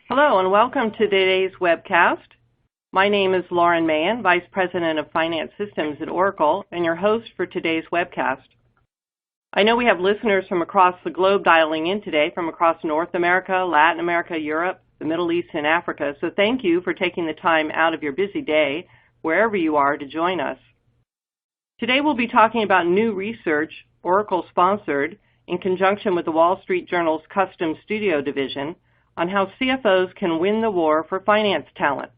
Hello and welcome to today's webcast. My name is Lauren Mahan, Vice President of Finance Systems at Oracle, and your host for today's webcast. I know we have listeners from across the globe dialing in today, from across North America, Latin America, Europe, the Middle East, and Africa, so thank you for taking the time out of your busy day, wherever you are, to join us. Today we'll be talking about new research, Oracle-sponsored, in conjunction with the Wall Street Journal's Custom Studio division, on how CFOs can win the war for finance talent.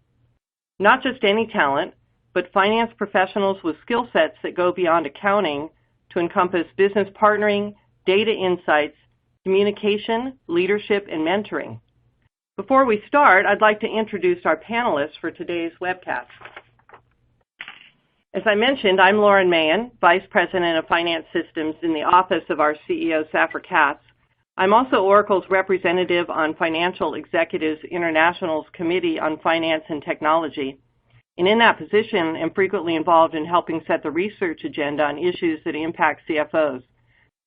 Not just any talent, but finance professionals with skill sets that go beyond accounting to encompass business partnering, data insights, communication, leadership, and mentoring. Before we start, I'd like to introduce our panelists for today's webcast. As I mentioned, I'm Lauren Mahan, Vice President of Finance Systems in the office of our CEO, Safra Catz. I'm also Oracle's representative on Financial Executives International's Committee on Finance and Technology. And in that position, I'm frequently involved in helping set the research agenda on issues that impact CFOs,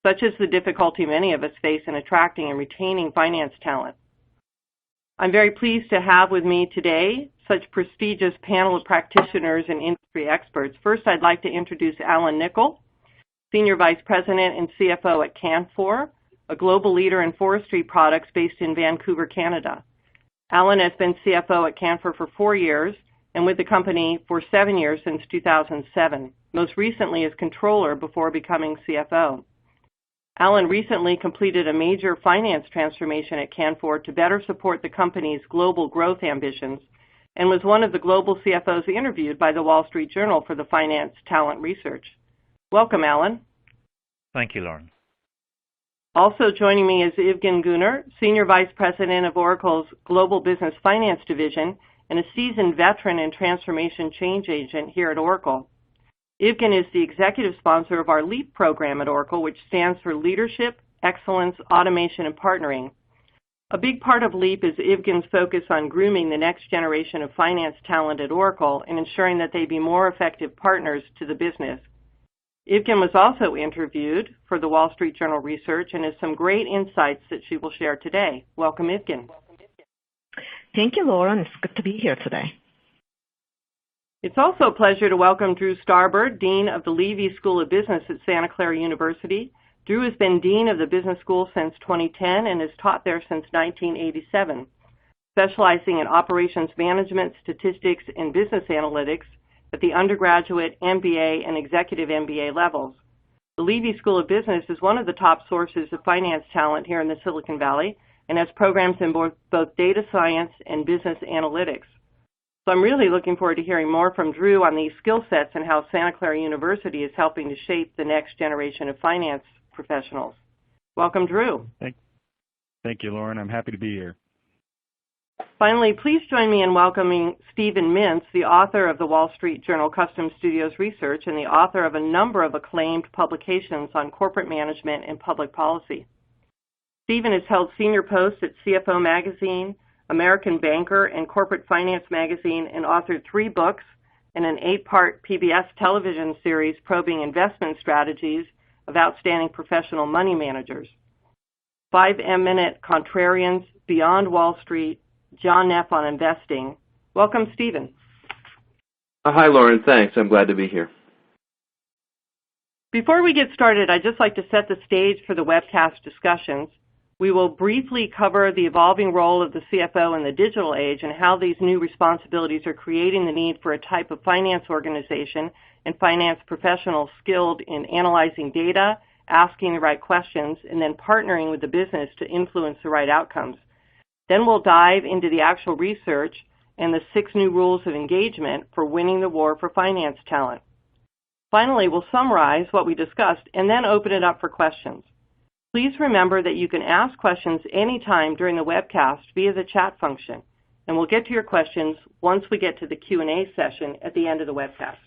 such as the difficulty many of us face in attracting and retaining finance talent. I'm very pleased to have with me today such prestigious panel of practitioners and industry experts. First, I'd like to introduce Alan Nicol, Senior Vice President and CFO at Canfor, a global leader in forestry products based in Vancouver, Canada. Alan has been CFO at Canfor for 4 years and with the company for 7 years since 2007, most recently as controller before becoming CFO. Alan recently completed a major finance transformation at Canfor to better support the company's global growth ambitions and was one of the global CFOs interviewed by the Wall Street Journal for the finance talent research. Welcome, Alan. Thank you, Lauren. Also joining me is Evgen Gunnar, Senior Vice President of Oracle's Global Business Finance Division and a seasoned veteran and transformation change agent here at Oracle. Evgen is the executive sponsor of our LEAP program at Oracle, which stands for Leadership, Excellence, Automation, and Partnering. A big part of LEAP is Evgen's focus on grooming the next generation of finance talent at Oracle and ensuring that they be more effective partners to the business. Evgen was also interviewed for the Wall Street Journal research and has some great insights that she will share today. Welcome, Evgen. Thank you, Lauren. It's good to be here today. It's also a pleasure to welcome Drew Starbird, Dean of the Levy School of Business at Santa Clara University. Drew has been Dean of the Business School since 2010 and has taught there since 1987, specializing in operations management, statistics, and business analytics at the undergraduate, MBA, and executive MBA levels. The Levy School of Business is one of the top sources of finance talent here in the Silicon Valley and has programs in both data science and business analytics. So I'm really looking forward to hearing more from Drew on these skill sets and how Santa Clara University is helping to shape the next generation of finance professionals. Welcome, Drew. Thank you, Lauren. I'm happy to be here. Finally, please join me in welcoming Stephen Mintz, the author of the Wall Street Journal Custom Studios Research and the author of a number of acclaimed publications on corporate management and public policy. Stephen has held senior posts at CFO Magazine, American Banker, and Corporate Finance Magazine, and authored 3 books and an 8-part PBS television series probing investment strategies of outstanding professional money managers. 5-minute Contrarians, Beyond Wall Street, John Neff on Investing. Welcome, Stephen. Hi, Lauren. Thanks. I'm glad to be here. Before we get started, I'd just like to set the stage for the webcast discussions. We will briefly cover the evolving role of the CFO in the digital age and how these new responsibilities are creating the need for a type of finance organization and finance professionals skilled in analyzing data, asking the right questions, and then partnering with the business to influence the right outcomes. Then we'll dive into the actual research and the 6 new rules of engagement for winning the war for finance talent. Finally, we'll summarize what we discussed and then open it up for questions. Please remember that you can ask questions anytime during the webcast via the chat function, and we'll get to your questions once we get to the Q&A session at the end of the webcast.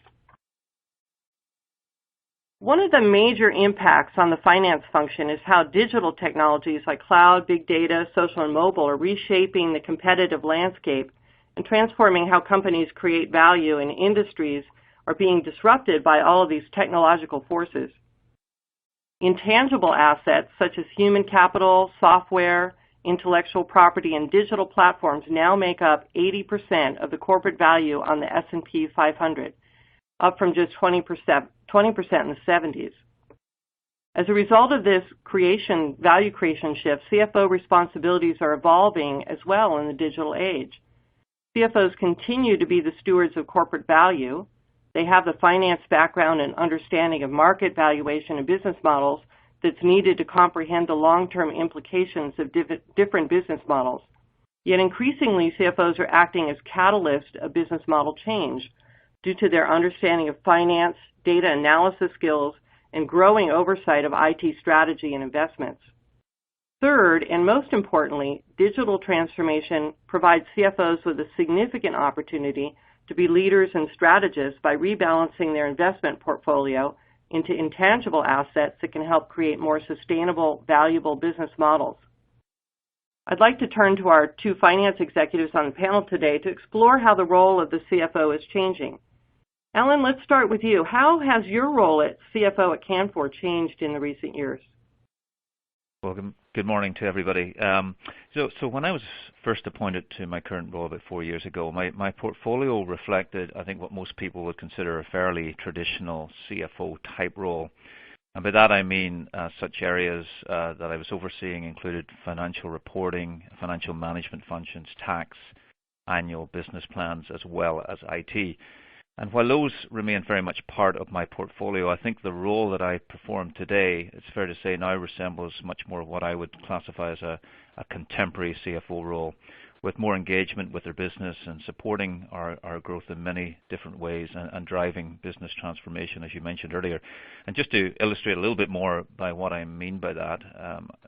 One of the major impacts on the finance function is how digital technologies like cloud, big data, social, and mobile are reshaping the competitive landscape and transforming how companies create value and industries are being disrupted by all of these technological forces. Intangible assets such as human capital, software, intellectual property, and digital platforms now make up 80% of the corporate value on the S&P 500, up from just 20% in the 70s. As a result of this value creation shift, CFO responsibilities are evolving as well in the digital age. CFOs continue to be the stewards of corporate value. They have the finance background and understanding of market valuation and business models that's needed to comprehend the long-term implications of different business models. Yet increasingly, CFOs are acting as catalysts of business model change due to their understanding of finance, data analysis skills, and growing oversight of IT strategy and investments. Third, and most importantly, digital transformation provides CFOs with a significant opportunity to be leaders and strategists by rebalancing their investment portfolio into intangible assets that can help create more sustainable, valuable business models. I'd like to turn to our two finance executives on the panel today to explore how the role of the CFO is changing. Alan, let's start with you. How has your role at CFO at Canfor changed in the recent years? Well, good morning to everybody. So when I was first appointed to my current role about 4 years ago, my portfolio reflected, I think, what most people would consider a fairly traditional CFO type role. And by that I mean such areas that I was overseeing included financial reporting, financial management functions, tax, annual business plans, as well as IT. And while those remain very much part of my portfolio, I think the role that I perform today, it's fair to say, now resembles much more of what I would classify as a contemporary CFO role, with more engagement with their business and supporting our growth in many different ways and driving business transformation, as you mentioned earlier. And just to illustrate a little bit more by what I mean by that,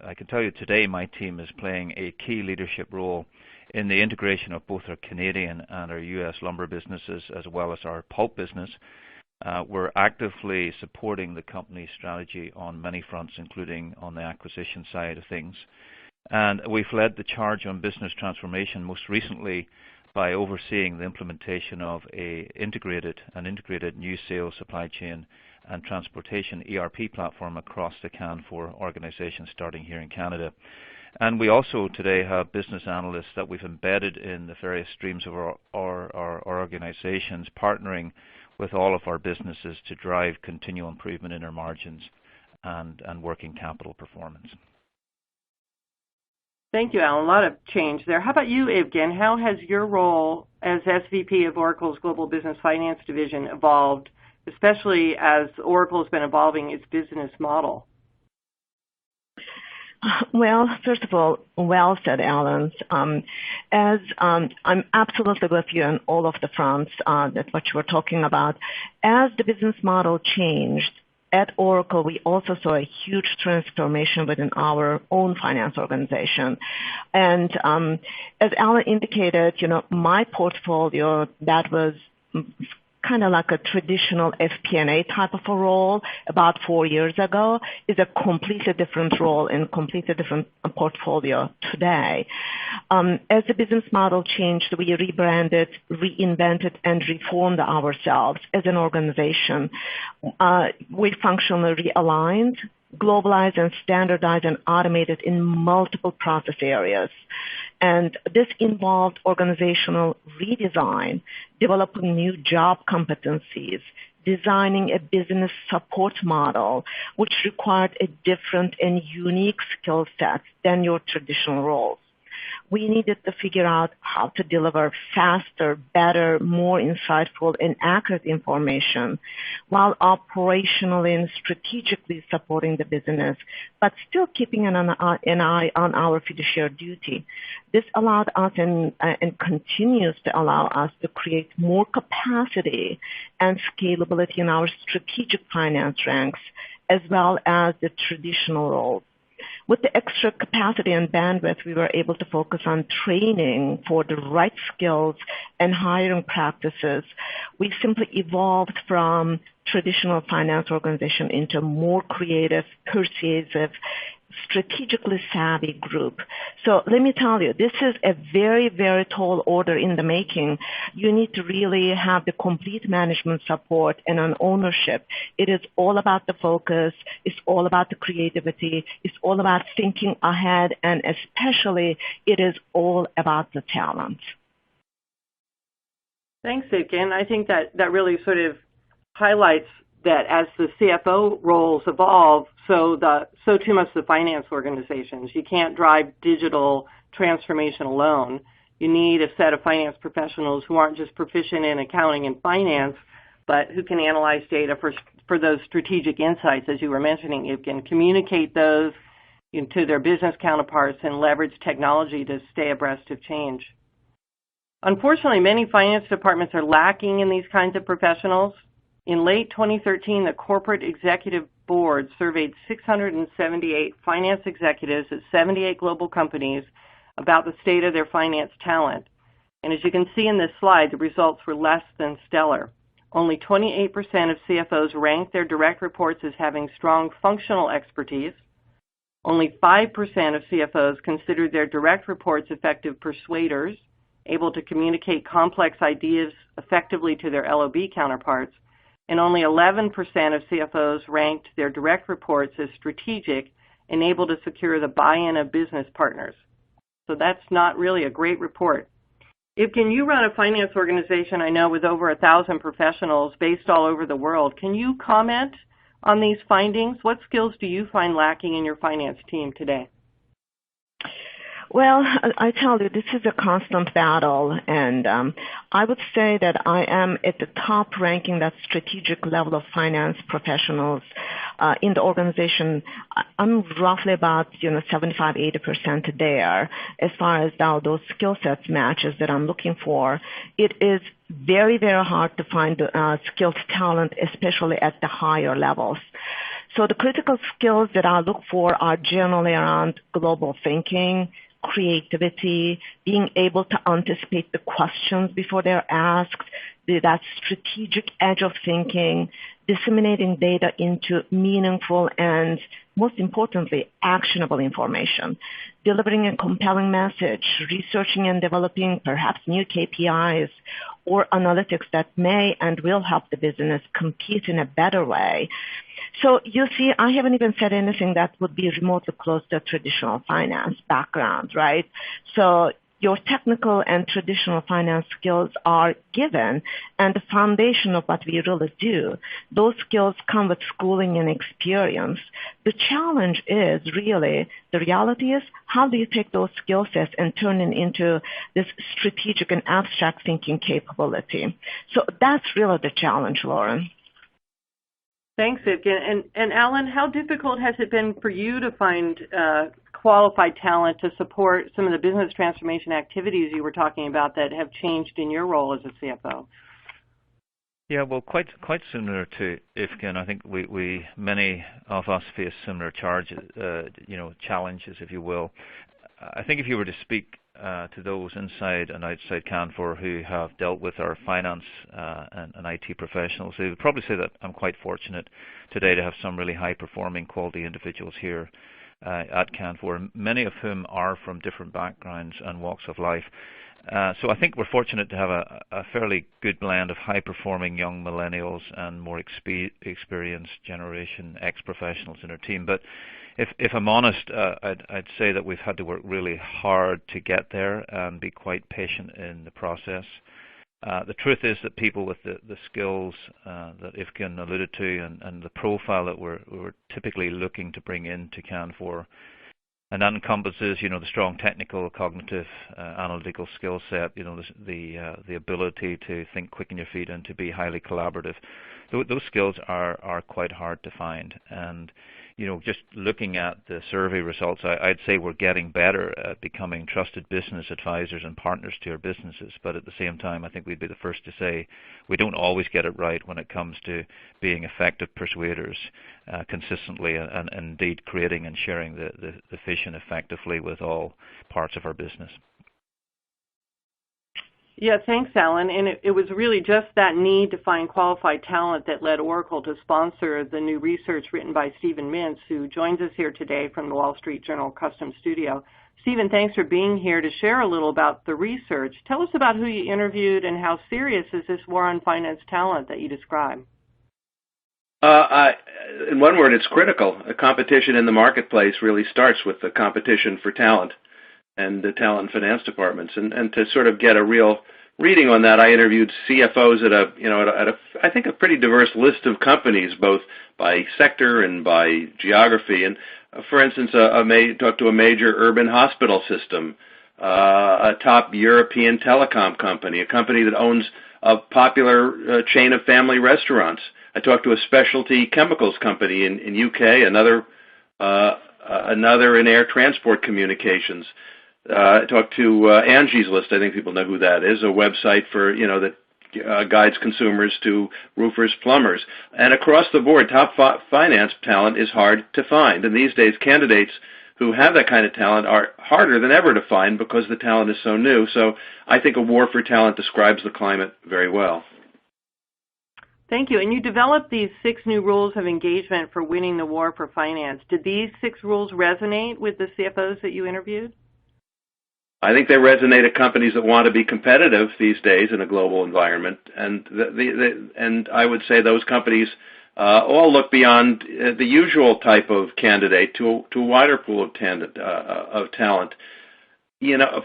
I can tell you today my team is playing a key leadership role in the integration of both our Canadian and our U.S. lumber businesses, as well as our pulp business. We're actively supporting the company's strategy on many fronts, including on the acquisition side of things. And we've led the charge on business transformation, most recently by overseeing the implementation of an integrated new sales, supply chain, and transportation ERP platform across the Canfor organization, starting here in Canada. And we also today have business analysts that we've embedded in the various streams of our organizations, partnering with all of our businesses to drive continual improvement in our margins and working capital performance. Thank you, Alan. A lot of change there. How about you, Evgen? How has your role as SVP of Oracle's Global Business Finance Division evolved, especially as Oracle has been evolving its business model? Well, first of all, well said, Alan. I'm absolutely with you on all of the fronts that what you were talking about. As the business model changed at Oracle, we also saw a huge transformation within our own finance organization. And as Alan indicated, my portfolio that was kind of like a traditional FP&A type of a role about 4 years ago is a completely different role and completely different portfolio today. As the business model changed, we rebranded, reinvented, and reformed ourselves as an organization. We functionally realigned, globalized, and standardized and automated in multiple process areas. And this involved organizational redesign, developing new job competencies, designing a business support model, which required a different and unique skill set than your traditional roles. We needed to figure out how to deliver faster, better, more insightful, and accurate information while operationally and strategically supporting the business, but still keeping an eye on our fiduciary duty. This allowed us and continues to allow us to create more capacity and scalability in our strategic finance ranks, as well as the traditional roles. With the extra capacity and bandwidth, we were able to focus on training for the right skills and hiring practices. We simply evolved from traditional finance organization into more creative, persuasive strategically savvy group. So let me tell you, this is a very, very tall order in the making. You need to really have the complete management support and an ownership. It is all about the focus. It's all about the creativity. It's all about thinking ahead, and especially it is all about the talent. Thanks, Ivkin. I think that really sort of highlights that as the CFO roles evolve, so too must the finance organizations. You can't drive digital transformation alone. You need a set of finance professionals who aren't just proficient in accounting and finance, but who can analyze data for those strategic insights, as you were mentioning. You can communicate those to their business counterparts and leverage technology to stay abreast of change. Unfortunately, many finance departments are lacking in these kinds of professionals. In late 2013, the Corporate Executive Board surveyed 678 finance executives at 78 global companies about the state of their finance talent. And as you can see in this slide, the results were less than stellar. Only 28% of CFOs ranked their direct reports as having strong functional expertise. Only 5% of CFOs considered their direct reports effective persuaders, able to communicate complex ideas effectively to their LOB counterparts, and only 11% of CFOs ranked their direct reports as strategic and able to secure the buy-in of business partners. So that's not really a great report. Ivkin, you run a finance organization, I know, with over 1,000 professionals based all over the world. Can you comment on these findings? What skills do you find lacking in your finance team today? Well, I tell you, this is a constant battle, and I would say that I am at the top ranking, that strategic level of finance professionals in the organization. I'm roughly about 75-80% there as far as now those skill sets matches that I'm looking for. It is very, very hard to find skilled talent, especially at the higher levels. So the critical skills that I look for are generally around global thinking, creativity, being able to anticipate the questions before they're asked, that strategic edge of thinking, disseminating data into meaningful and, most importantly, actionable information, delivering a compelling message, researching and developing perhaps new KPIs or analytics that may and will help the business compete in a better way. So you see, I haven't even said anything that would be remotely close to a traditional finance background, right? So your technical and traditional finance skills are given, and the foundation of what we really do. Those skills come with schooling and experience. The challenge is really, the reality is, how do you take those skill sets and turn it into this strategic and abstract thinking capability? So that's really the challenge, Lauren. Thanks, Ivkin. And Alan, how difficult has it been for you to find qualified talent to support some of the business transformation activities you were talking about that have changed in your role as a CFO? Yeah, well, quite similar to Ivkin. I think we many of us face similar challenges, if you will. I think if you were to speak to those inside and outside Canfor who have dealt with our finance and IT professionals, they would probably say that I'm quite fortunate today to have some really high-performing quality individuals here at Canfor, many of whom are from different backgrounds and walks of life. So I think we're fortunate to have a fairly good blend of high-performing young millennials and more experienced Generation X professionals in our team. But if I'm honest, I'd say that we've had to work really hard to get there and be quite patient in the process. The truth is that people with the skills that Ivkin alluded to and the profile that we're typically looking to bring into Canfor, and that encompasses, the strong technical, cognitive, analytical skill set, the ability to think quick on your feet and to be highly collaborative. Those skills are quite hard to find. And just looking at the survey results, I'd say we're getting better at becoming trusted business advisors and partners to our businesses. But at the same time, I think we'd be the first to say we don't always get it right when it comes to being effective persuaders consistently and indeed creating and sharing the vision effectively with all parts of our business. Yeah, thanks, Alan. And it was really just that need to find qualified talent that led Oracle to sponsor the new research written by Stephen Mintz, who joins us here today from the Wall Street Journal Custom Studio. Stephen, thanks for being here to share a little about the research. Tell us about who you interviewed and how serious is this war on finance talent that you describe? In one word, it's critical. A competition in the marketplace really starts with the competition for talent and the talent and finance departments. And to sort of get a real reading on that, I interviewed CFOs at I think a pretty diverse list of companies, both by sector and by geography. And for instance, talked to a major urban hospital system, a top European telecom company, a company that owns a popular chain of family restaurants. I talked to a specialty chemicals company in UK, another in air transport communications. I talked to Angie's List. I think people know who that is, a website for that guides consumers to roofers, plumbers. And across the board, top finance talent is hard to find. And these days, candidates who have that kind of talent are harder than ever to find because the talent is so new. So I think a war for talent describes the climate very well. Thank you. And you developed these 6 new rules of engagement for winning the war for finance. Did these 6 rules resonate with the CFOs that you interviewed? I think they resonate at companies that want to be competitive these days in a global environment, and I would say those companies all look beyond the usual type of candidate to a wider pool of talent.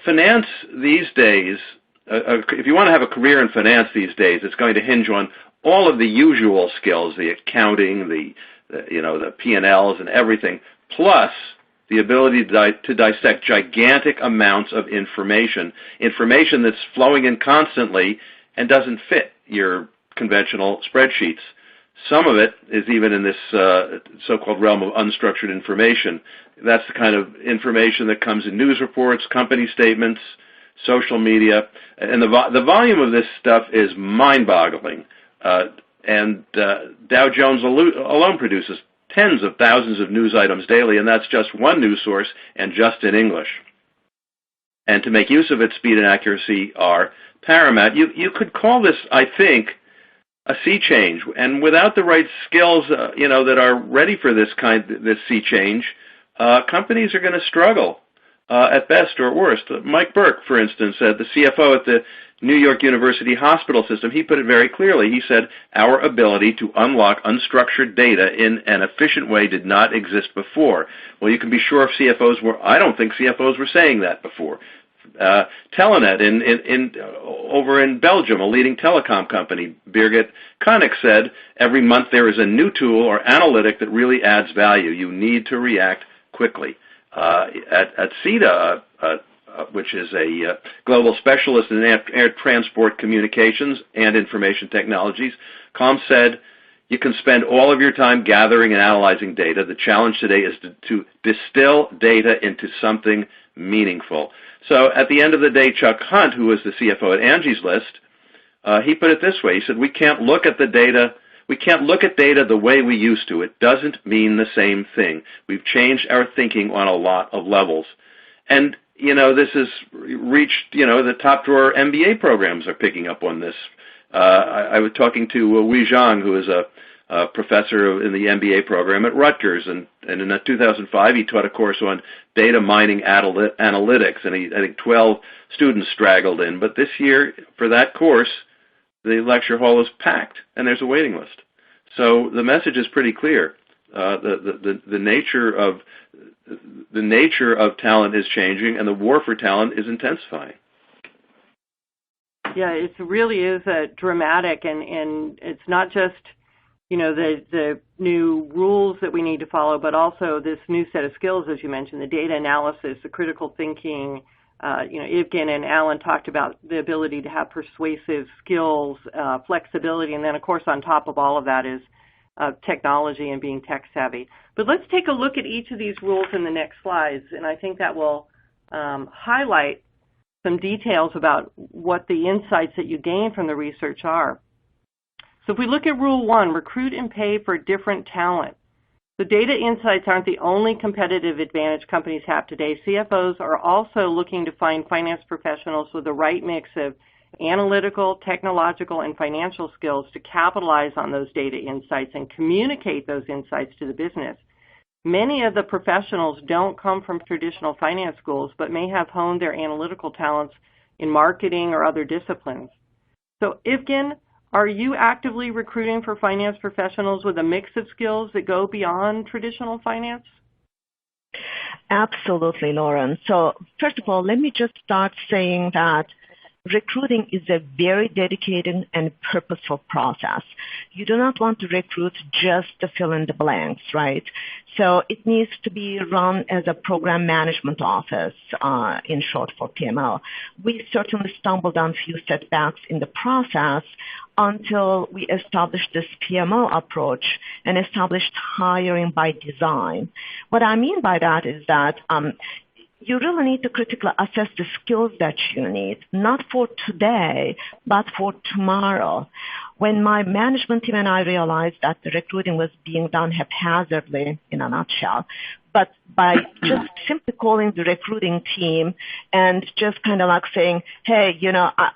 Finance these days, if you want to have a career in finance these days, it's going to hinge on all of the usual skills, the accounting, the P&Ls and everything, plus the ability to dissect gigantic amounts of information that's flowing in constantly and doesn't fit your conventional spreadsheets. Some of it is even in this so-called realm of unstructured information. That's the kind of information that comes in news reports, company statements, social media, and the volume of this stuff is mind-boggling. And Dow Jones alone produces tens of thousands of news items daily, and that's just one news source and just in English. And to make use of it, speed and accuracy are paramount. You could call this, I think, a sea change, and without the right skills, that are ready for this sea change, companies are going to struggle at best or at worst. Mike Burke, for instance, the CFO at the New York University Hospital System, he put it very clearly. He said, our ability to unlock unstructured data in an efficient way did not exist before. Well, you can be sure if CFOs were, I don't think CFOs were saying that before. Telenet over in Belgium, a leading telecom company, Birgit Koenig said, every month there is a new tool or analytic that really adds value. You need to react quickly. At CETA, which is a global specialist in air transport communications and information technologies, Colm said, you can spend all of your time gathering and analyzing data. The challenge today is to distill data into something meaningful. So at the end of the day, Chuck Hunt, who was the CFO at Angie's List, he put it this way. He said, we can't look at data the way we used to. It doesn't mean the same thing. We've changed our thinking on a lot of levels. And, this has reached, the top drawer MBA programs are picking up on this. I was talking to Wei Zhang, who is a professor in the MBA program at Rutgers, and in 2005 he taught a course on data mining analytics, and I think 12 students straggled in. But this year, for that course, the lecture hall is packed, and there's a waiting list. So the message is pretty clear. The nature of talent is changing, and the war for talent is intensifying. Yeah, it really is dramatic, and it's not just the new rules that we need to follow, but also this new set of skills, as you mentioned, the data analysis, the critical thinking. Evgen and Alan talked about the ability to have persuasive skills, flexibility, and then, of course, on top of all of that is technology and being tech savvy. But let's take a look at each of these rules in the next slides, and I think that will highlight some details about what the insights that you gain from the research are. So if we look at Rule 1, recruit and pay for different talent. The data insights aren't the only competitive advantage companies have today. CFOs are also looking to find finance professionals with the right mix of analytical, technological, and financial skills to capitalize on those data insights and communicate those insights to the business. Many of the professionals don't come from traditional finance schools, but may have honed their analytical talents in marketing or other disciplines. So, Evgen, are you actively recruiting for finance professionals with a mix of skills that go beyond traditional finance? Absolutely, Lauren. So first of all, let me just start saying that recruiting is a very dedicated and purposeful process. You do not want to recruit just to fill in the blanks, right? So it needs to be run as a program management office, in short for PMO. We certainly stumbled on a few setbacks in the process until we established this PMO approach and established hiring by design. What I mean by that is that you really need to critically assess the skills that you need, not for today, but for tomorrow. When my management team and I realized that the recruiting was being done haphazardly, in a nutshell, but by just simply calling the recruiting team and just kind of like saying, hey,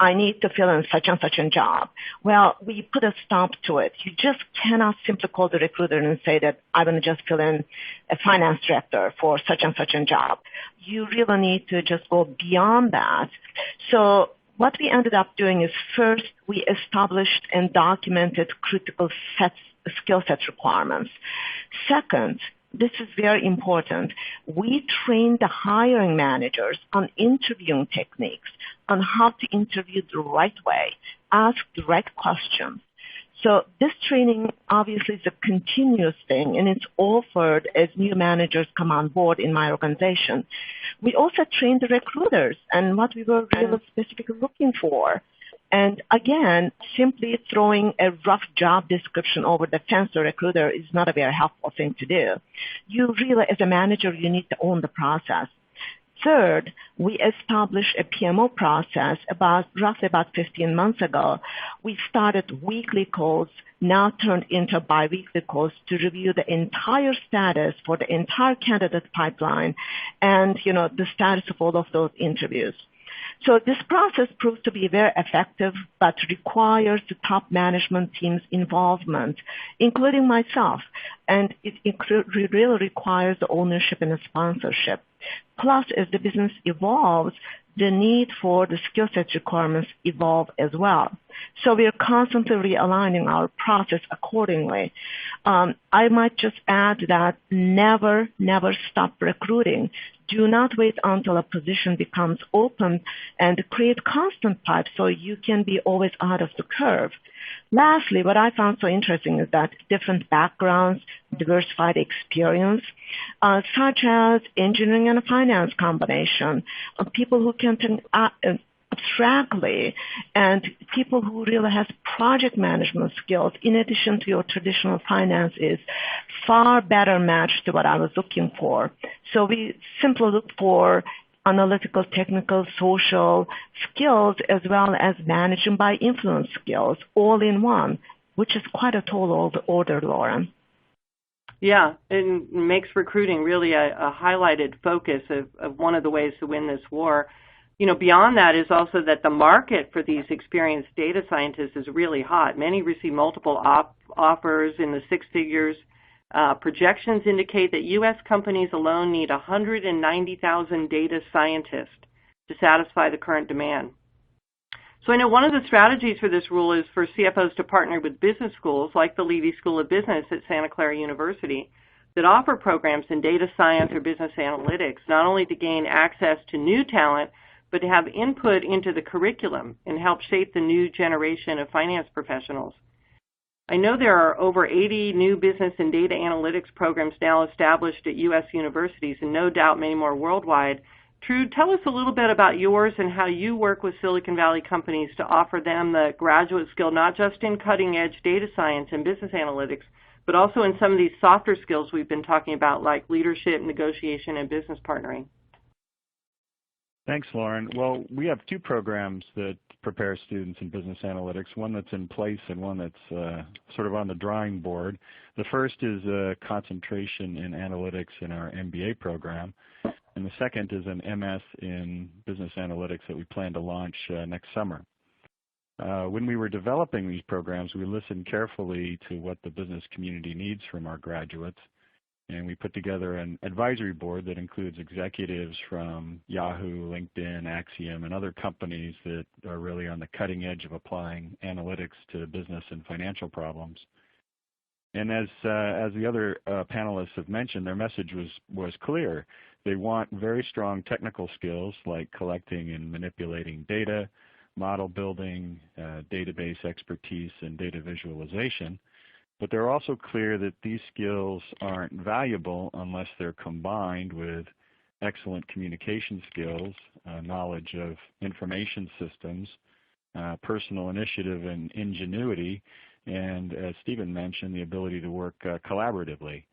I need to fill in such and such a job. Well, we put a stop to it. You just cannot simply call the recruiter and say that I'm going to just fill in a finance director for such and such a job. You really need to just go beyond that. So what we ended up doing is first we established and documented critical skill set requirements. Second, this is very important. We train the hiring managers on interviewing techniques, on how to interview the right way, ask the right questions. So this training obviously is a continuous thing, and it's offered as new managers come on board in my organization. We also train the recruiters and what we were really specifically looking for. And again, simply throwing a rough job description over the fence to a recruiter is not a very helpful thing to do. You really, as a manager, you need to own the process. Third, we established a PMO process roughly about 15 months ago. We started weekly calls, now turned into biweekly calls to review the entire status for the entire candidate pipeline and, the status of all of those interviews. So this process proved to be very effective, but requires the top management team's involvement, including myself, and it really requires the ownership and the sponsorship. Plus, as the business evolves, the need for the skill set requirements evolve as well. So we are constantly realigning our process accordingly. I might just add that never stop recruiting. Do not wait until a position becomes open and create constant pipe so you can be always out of the curve. Lastly, what I found so interesting is that different backgrounds, diversified experience, such as engineering and finance combination, people who can think abstractly, and people who really has project management skills in addition to your traditional finance is far better matched to what I was looking for. So we simply look for analytical, technical, social skills as well as managing by influence skills all in one, which is quite a tall order, Lauren. Yeah, it makes recruiting really a highlighted focus of one of the ways to win this war. Beyond that is also that the market for these experienced data scientists is really hot. Many receive multiple offers in the six figures. Projections indicate that U.S. companies alone need 190,000 data scientists to satisfy the current demand. So I know one of the strategies for this rule is for CFOs to partner with business schools like the Levy School of Business at Santa Clara University that offer programs in data science or business analytics, not only to gain access to new talent, but to have input into the curriculum and help shape the new generation of finance professionals. I know there are over 80 new business and data analytics programs now established at U.S. universities, and no doubt many more worldwide. Trude, tell us a little bit about yours and how you work with Silicon Valley companies to offer them the graduate skill, not just in cutting-edge data science and business analytics, but also in some of these softer skills we've been talking about, like leadership, negotiation, and business partnering. Thanks, Lauren. Well, we have two programs that prepare students in business analytics, one that's in place and one that's sort of on the drawing board. The first is a concentration in analytics in our MBA program, and the second is an MS in business analytics that we plan to launch next summer. When we were developing these programs, we listened carefully to what the business community needs from our graduates, and we put together an advisory board that includes executives from Yahoo, LinkedIn, Axiom, and other companies that are really on the cutting edge of applying analytics to business and financial problems. And as the other panelists have mentioned, their message was clear. They want very strong technical skills like collecting and manipulating data, model building, database expertise, and data visualization. But they're also clear that these skills aren't valuable unless they're combined with excellent communication skills, knowledge of information systems, personal initiative and ingenuity, and as Stephen mentioned, the ability to work collaboratively.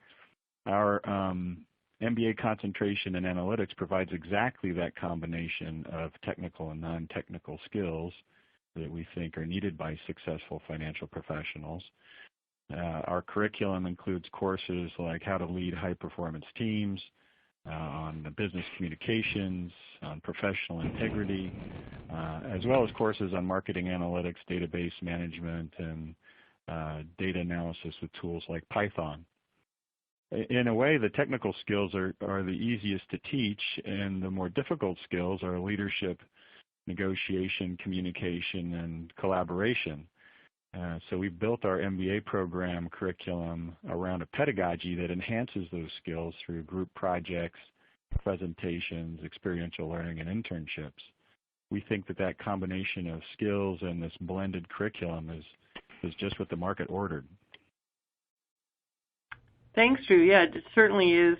Our MBA concentration in analytics provides exactly that combination of technical and non-technical skills that we think are needed by successful financial professionals. Our curriculum includes courses like how to lead high-performance teams, on the business communications, on professional integrity, as well as courses on marketing analytics, database management, and data analysis with tools like Python. In a way, the technical skills are the easiest to teach, and the more difficult skills are leadership, negotiation, communication, and collaboration. So we've built our MBA program curriculum around a pedagogy that enhances those skills through group projects, presentations, experiential learning, and internships. We think that combination of skills and this blended curriculum is just what the market ordered. Thanks, Drew. Yeah, it certainly is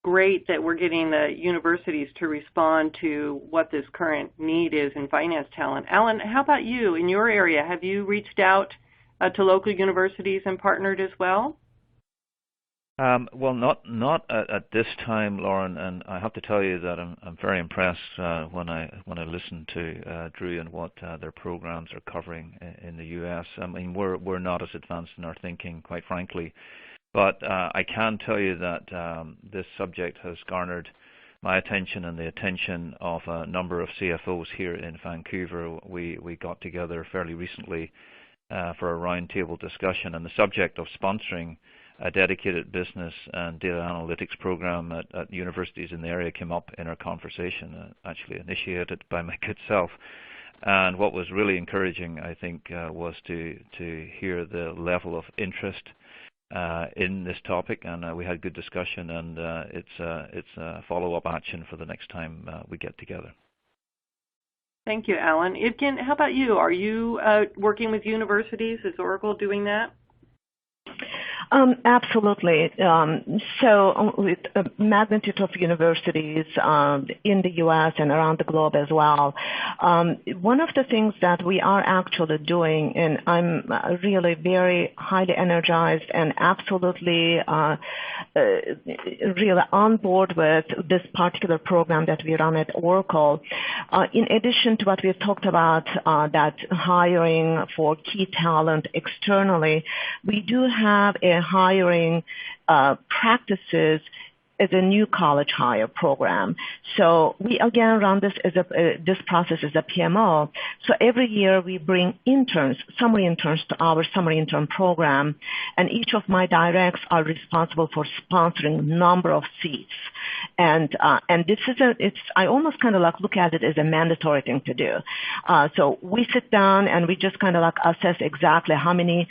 great that we're getting the universities to respond to what this current need is in finance talent. Alan, how about you? In your area, have you reached out to local universities and partnered as well? Well, not at this time, Lauren, and I have to tell you that I'm very impressed when I listen to Drew and what their programs are covering in the U.S. I mean, we're not as advanced in our thinking, quite frankly. But I can tell you that this subject has garnered my attention and the attention of a number of CFOs here in Vancouver. We got together fairly recently for a roundtable discussion, and the subject of sponsoring a dedicated business and data analytics program at universities in the area came up in our conversation, actually initiated by my good self. And what was really encouraging, I think, was to hear the level of interest in this topic, and we had good discussion, and it's a follow-up action for the next time we get together. Thank you, Alan. Ivkin, how about you? Are you working with universities? Is Oracle doing that? Absolutely. So with a magnitude of universities in the U.S. and around the globe as well, one of the things that we are actually doing, and I'm really very highly energized and absolutely really on board with this particular program that we run at Oracle, in addition to what we've talked about, that hiring for key talent externally, we do have a hiring practices as a new college hire program. So we again run this as this process as a PMO. So every year we bring interns, summer interns, to our summer intern program, and each of my directs are responsible for sponsoring a number of seats. And this is I almost kind of like look at it as a mandatory thing to do. So we sit down and we just kind of like assess exactly how many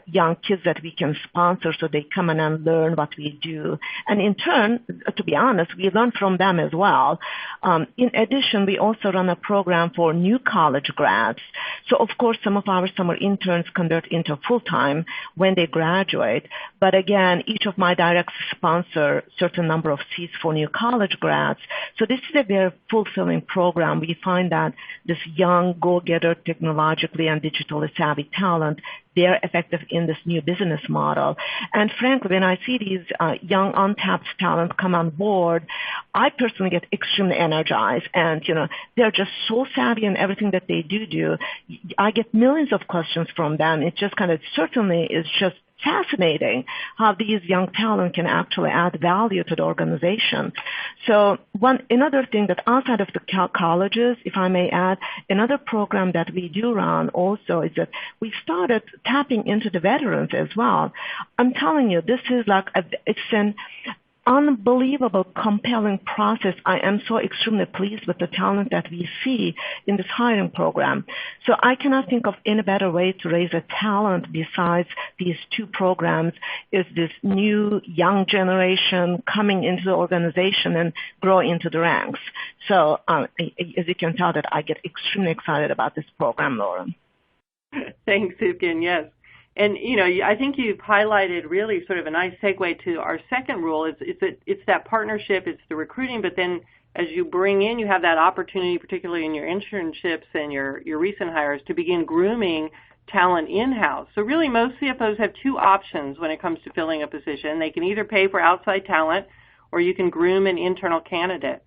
young kids that we can sponsor, so they come in and learn what we do. And in turn, to be honest, we learn from them as well. In addition, we also run a program for new college grads. So of course, some of our summer interns convert into full-time when they graduate. But again, each of my directs sponsor a certain number of seats for new college grads. So this is a very fulfilling program. We find that this young, go-getter, technologically and digitally savvy talent, they're effective in this new business model. And frankly, when I see these young, untapped talent come on board, I personally get extremely energized. And, you know, they're just so savvy in everything that they do. I get millions of questions from them. It just kind of certainly is just fascinating how these young talent can actually add value to the organization. So another thing that outside of the colleges, if I may add, another program that we do run also is that we started tapping into the veterans as well. I'm telling you, this is like it's an unbelievable, compelling process. I am so extremely pleased with the talent that we see in this hiring program. So I cannot think of any better way to raise a talent besides these two programs is this new young generation coming into the organization and grow into the ranks. So as you can tell that I get extremely excited about this program, Lauren. Thanks, Evgen. Yes. And, I think you've highlighted really sort of a nice segue to our second rule. It's that partnership, it's the recruiting, but then as you bring in, you have that opportunity, particularly in your internships and your recent hires, to begin grooming talent in-house. So really most CFOs have two options when it comes to filling a position. They can either pay for outside talent or you can groom an internal candidate.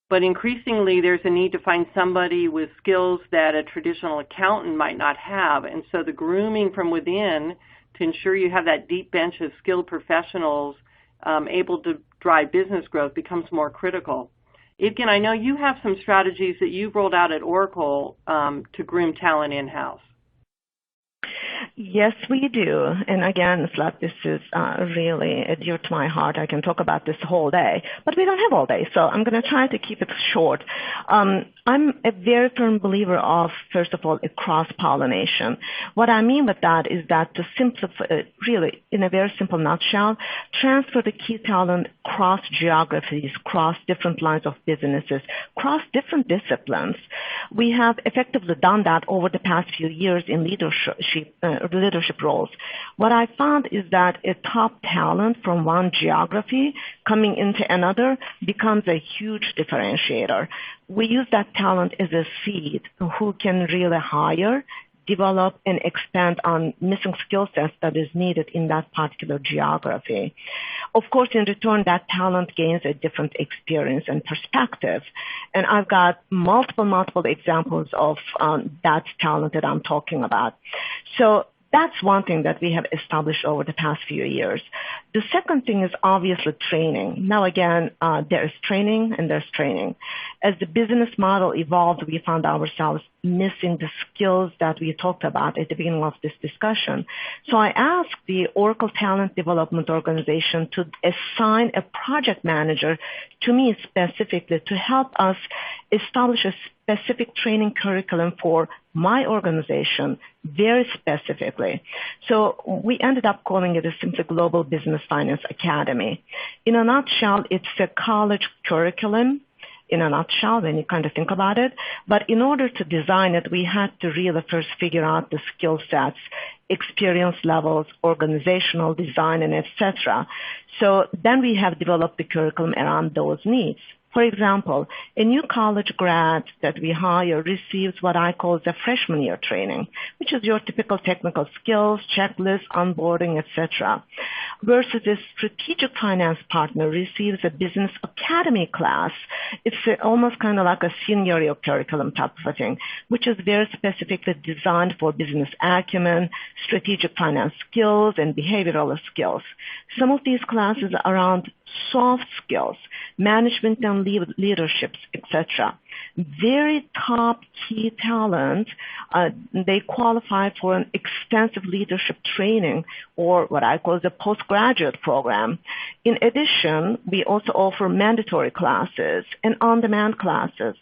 But increasingly, there's a need to find somebody with skills that a traditional accountant might not have. And so the grooming from within to ensure you have that deep bench of skilled professionals able to drive business growth becomes more critical. Evgen, I know you have some strategies that you've rolled out at Oracle to groom talent in-house. Yes, we do. And again, this is really dear to my heart. I can talk about this whole day, but we don't have all day, so I'm going to try to keep it short. I'm a very firm believer of, first of all, a cross-pollination. What I mean with that is that to simplify, really, in a very simple nutshell, transfer the key talent cross geographies, cross different lines of businesses, cross different disciplines. We have effectively done that over the past few years in leadership roles. What I found is that a top talent from one geography coming into another becomes a huge differentiator. We use that talent as a seed who can really hire, develop, and expand on missing skill sets that is needed in that particular geography. Of course, in return, that talent gains a different experience and perspective. And I've got multiple examples of that talent that I'm talking about. So that's one thing that we have established over the past few years. The second thing is obviously training. Now again, there's training and there's training. As the business model evolved, we found ourselves missing the skills that we talked about at the beginning of this discussion. So I asked the Oracle Talent Development Organization to assign a project manager to me specifically to help us establish a specific training curriculum for my organization very specifically. So we ended up calling it a simply Global Business Finance Academy. In a nutshell, it's a college curriculum in a nutshell when you kind of think about it. But in order to design it, we had to really first figure out the skill sets, experience levels, organizational design, and etc. So then we have developed the curriculum around those needs. For example, a new college grad that we hire receives what I call the freshman year training, which is your typical technical skills, checklist, onboarding, etc. Versus a strategic finance partner receives a business academy class. It's almost kind of like a senior year curriculum type of a thing, which is very specifically designed for business acumen, strategic finance skills, and behavioral skills. Some of these classes are around soft skills, management and leaderships, etc. Very top key talent, they qualify for an extensive leadership training or what I call the postgraduate program. In addition, we also offer mandatory classes and on-demand classes.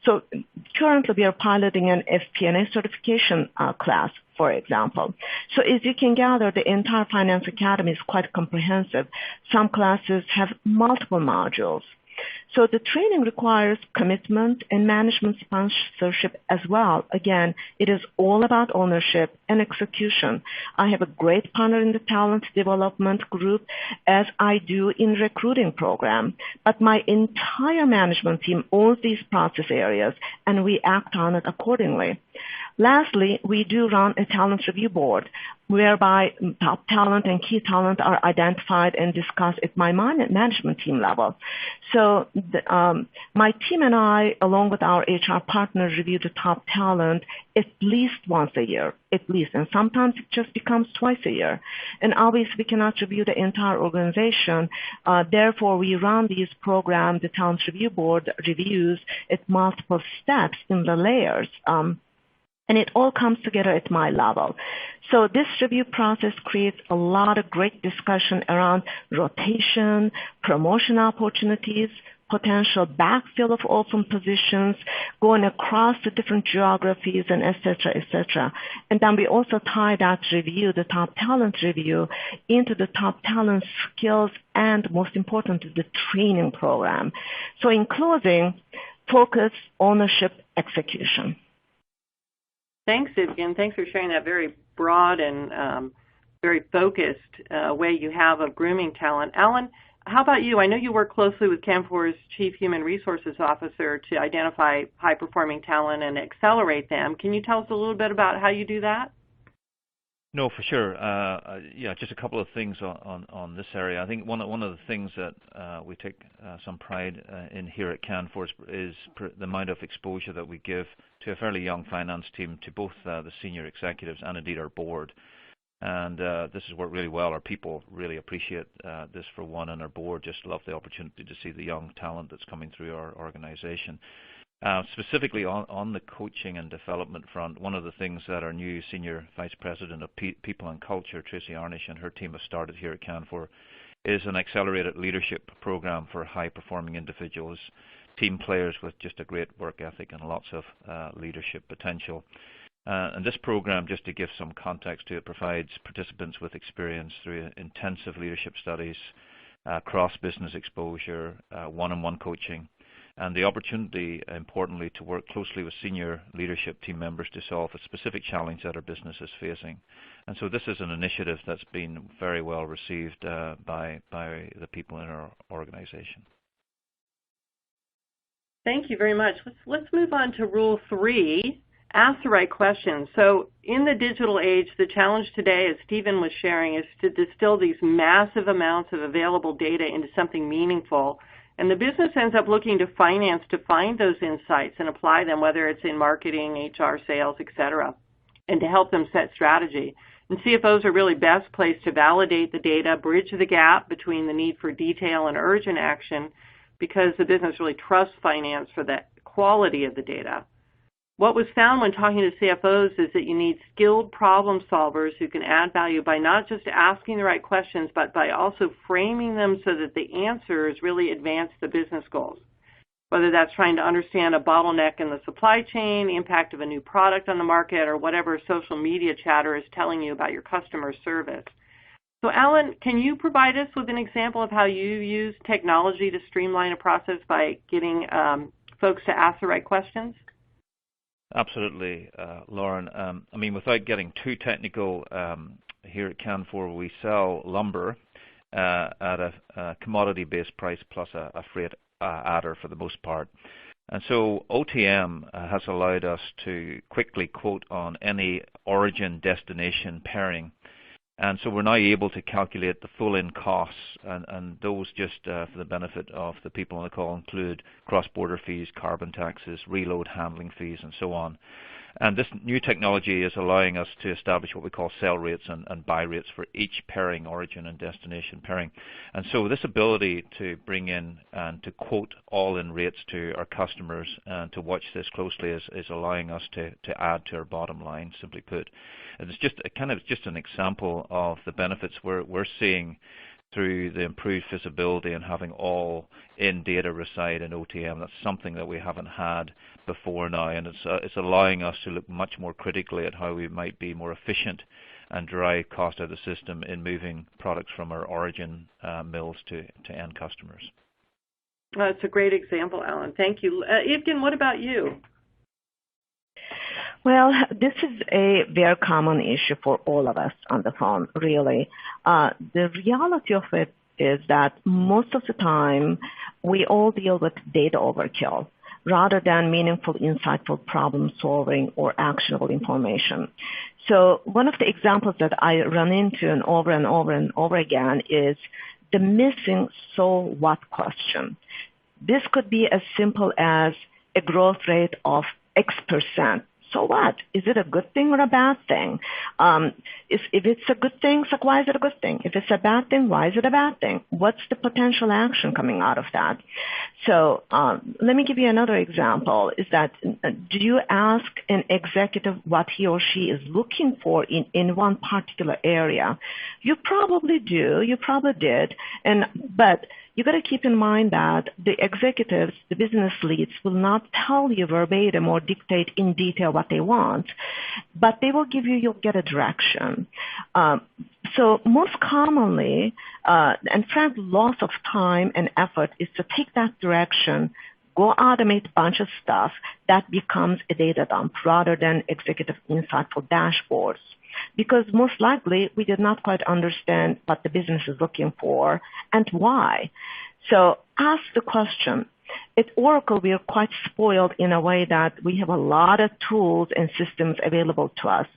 So currently we are piloting an FP&A certification class, for example. So as you can gather, the entire Finance Academy is quite comprehensive. Some classes have multiple modules. So the training requires commitment and management sponsorship as well. Again, it is all about ownership and execution. I have a great partner in the talent development group, as I do in recruiting program. But my entire management team owns these process areas, and we act on it accordingly. Lastly, we do run a talent review board whereby top talent and key talent are identified and discussed at my management team level. So my team and I, along with our HR partners, review the top talent at least once a year, at least, and sometimes it just becomes twice a year. And obviously, we cannot review the entire organization. Therefore, we run these programs, the talent review board reviews at multiple steps in the layers. And it all comes together at my level. So this review process creates a lot of great discussion around rotation, promotion opportunities, potential backfill of open positions, going across the different geographies, and et cetera, et cetera. And then we also tie that review, the top talent review, into the top talent skills and, most importantly, the training program. So in closing, focus, ownership, execution. Thanks, Vivian. Thanks for sharing that very broad and very focused way you have of grooming talent. Alan, how about you? I know you work closely with Canfor's Chief Human Resources Officer to identify high-performing talent and accelerate them. Can you tell us a little bit about how you do that? No, for sure. Yeah, just a couple of things on this area. I think one of the things that we take some pride in here at Canfor is the amount of exposure that we give to a fairly young finance team, to both the senior executives and indeed our board. And this has worked really well. Our people really appreciate this, for one, and our board just love the opportunity to see the young talent that's coming through our organization. Specifically on the coaching and development front, one of the things that our new Senior Vice President of People and Culture, Tracy Arnish, and her team have started here at Canfor is an accelerated leadership program for high-performing individuals, team players with just a great work ethic and lots of leadership potential. And this program, just to give some context to it, provides participants with experience through intensive leadership studies, cross-business exposure, one-on-one coaching, and the opportunity, importantly, to work closely with senior leadership team members to solve a specific challenge that our business is facing. And so this is an initiative that's been very well received by the people in our organization. Thank you very much. Let's move on to Rule 3, ask the right questions. So in the digital age, the challenge today, as Stephen was sharing, is to distill these massive amounts of available data into something meaningful. And the business ends up looking to finance to find those insights and apply them, whether it's in marketing, HR, sales, et cetera, and to help them set strategy. And CFOs are really best placed to validate the data, bridge the gap between the need for detail and urgent action, because the business really trusts finance for the quality of the data. What was found when talking to CFOs is that you need skilled problem solvers who can add value by not just asking the right questions, but by also framing them so that the answers really advance the business goals, whether that's trying to understand a bottleneck in the supply chain, the impact of a new product on the market, or whatever social media chatter is telling you about your customer service. So Alan, can you provide us with an example of how you use technology to streamline a process by getting folks to ask the right questions? Absolutely, Lauren. I mean, without getting too technical, here at Canfor, we sell lumber at a commodity-based price plus a freight adder for the most part. And so OTM has allowed us to quickly quote on any origin-destination pairing. And so we're now able to calculate the full-in costs, and those, just for the benefit of the people on the call, include cross-border fees, carbon taxes, reload handling fees, and so on. And this new technology is allowing us to establish what we call sell rates and buy rates for each pairing, origin and destination pairing. And so this ability to bring in and to quote all-in rates to our customers and to watch this closely is allowing us to add to our bottom line, simply put. And it's just an example of the benefits we're seeing through the improved visibility and having all in data reside in OTM. That's something that we haven't had before now, and it's allowing us to look much more critically at how we might be more efficient and drive cost out of the system in moving products from our origin mills to end customers. That's a great example, Alan. Thank you. Evgen, what about you? Well, this is a very common issue for all of us on the phone, really. The reality of it is that most of the time we all deal with data overkill. rather than meaningful, insightful problem solving or actionable information. So one of the examples that I run into and over again is the missing so what question. This could be as simple as a growth rate of X%. So what? Is it a good thing or a bad thing? If it's a good thing, so why is it a good thing? If it's a bad thing, why is it a bad thing? What's the potential action coming out of that? So let me give you another example, is that do you ask an executive what he or she is looking for in one particular area? You probably do. You probably did. But you got to keep in mind that the executives, the business leads, will not tell you verbatim or dictate in detail what they want, but they will give you, you'll get a direction. So most commonly, and frankly, loss of time and effort is to take that direction, go automate a bunch of stuff that becomes a data dump rather than executive insightful dashboards. Because most likely we did not quite understand what the business is looking for and why. So ask the question. At Oracle, we are quite spoiled in a way that we have a lot of tools and systems available to us.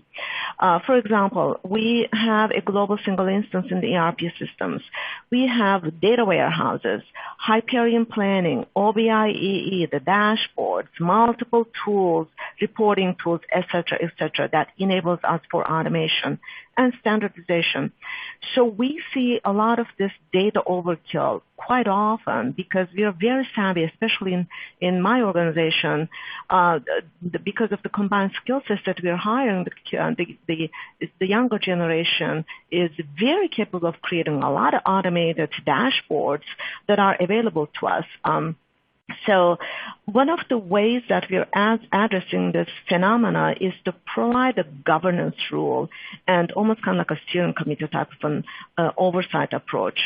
For example, we have a global single instance in the ERP systems. We have data warehouses, Hyperion planning, OBIEE, the dashboards, multiple tools, reporting tools, et cetera, that enables us for automation and standardization. So we see a lot of this data overkill quite often because we are very savvy, especially in my organization, because of the combined skill sets that we are hiring. The younger generation is very capable of creating a lot of automated dashboards that are available to us. So one of the ways that we're addressing this phenomena is to provide a governance rule and almost kind of like a steering committee type of an oversight approach.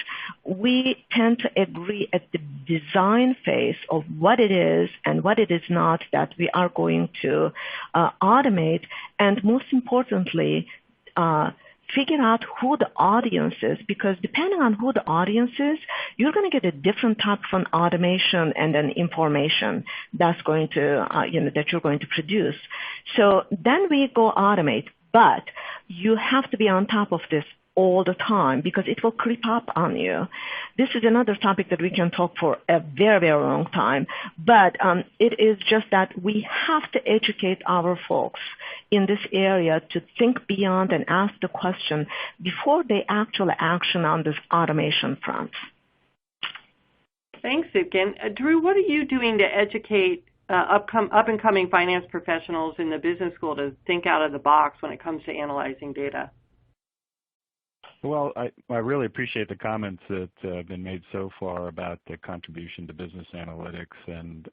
We tend to agree at the design phase of what it is and what it is not that we are going to automate, and most importantly, figure out who the audience is, because depending on who the audience is, you're going to get a different type of an automation and an information that's going to, that you're going to produce. So then we go automate, but you have to be on top of this all the time because it will creep up on you. This is another topic that we can talk for a very, very long time, but it is just that we have to educate our folks in this area to think beyond and ask the question before they actually action on this automation front. Thanks, Zipkin. Drew, what are you doing to educate up-and-coming finance professionals in the business school to think out of the box when it comes to analyzing data? Well, I really appreciate the comments that have been made so far about the contribution to business analytics and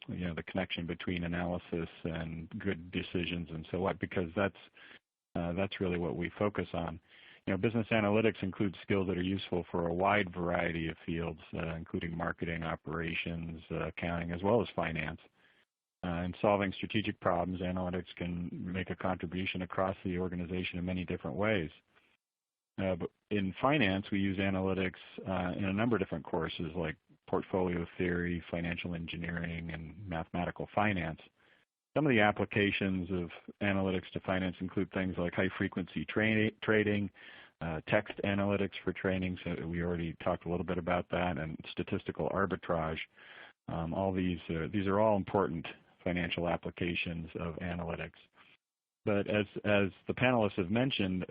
the connection between analysis and good decisions and so what, because that's really what we focus on. Business analytics includes skills that are useful for a wide variety of fields, including marketing, operations, accounting, as well as finance. In solving strategic problems, analytics can make a contribution across the organization in many different ways. But in finance, we use analytics in a number of different courses like portfolio theory, financial engineering, and mathematical finance. Some of the applications of analytics to finance include things like high-frequency trading, text analytics for trading, so we already talked a little bit about that, and statistical arbitrage. All these are all important financial applications of analytics. But as the panelists have mentioned,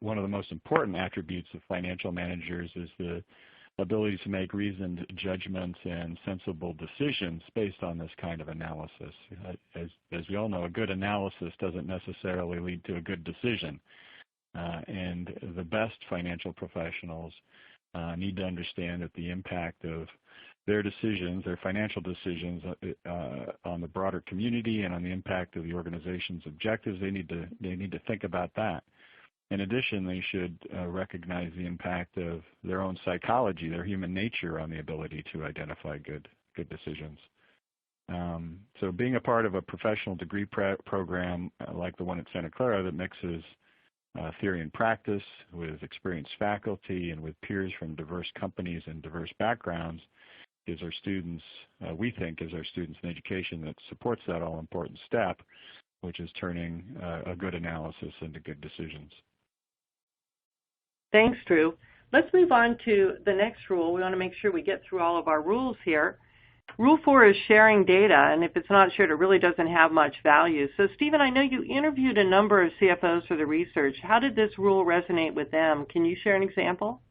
one of the most important attributes of financial managers is the ability to make reasoned judgments and sensible decisions based on this kind of analysis. As we all know, a good analysis doesn't necessarily lead to a good decision. And the best financial professionals need to understand that the impact of their decisions, their financial decisions on the broader community and on the impact of the organization's objectives, they need to think about that. In addition, they should recognize the impact of their own psychology, their human nature on the ability to identify good decisions. So being a part of a professional degree program like the one at Santa Clara that mixes theory and practice with experienced faculty and with peers from diverse companies and diverse backgrounds is our students, we think, is our students in education that supports that all-important step, which is turning a good analysis into good decisions. Thanks, Drew. Let's move on to the next rule. We want to make sure we get through all of our rules here. Rule 4 is sharing data, and if it's not shared, it really doesn't have much value. So, Stephen, I know you interviewed a number of CFOs for the research. How did this rule resonate with them? Can you share an example?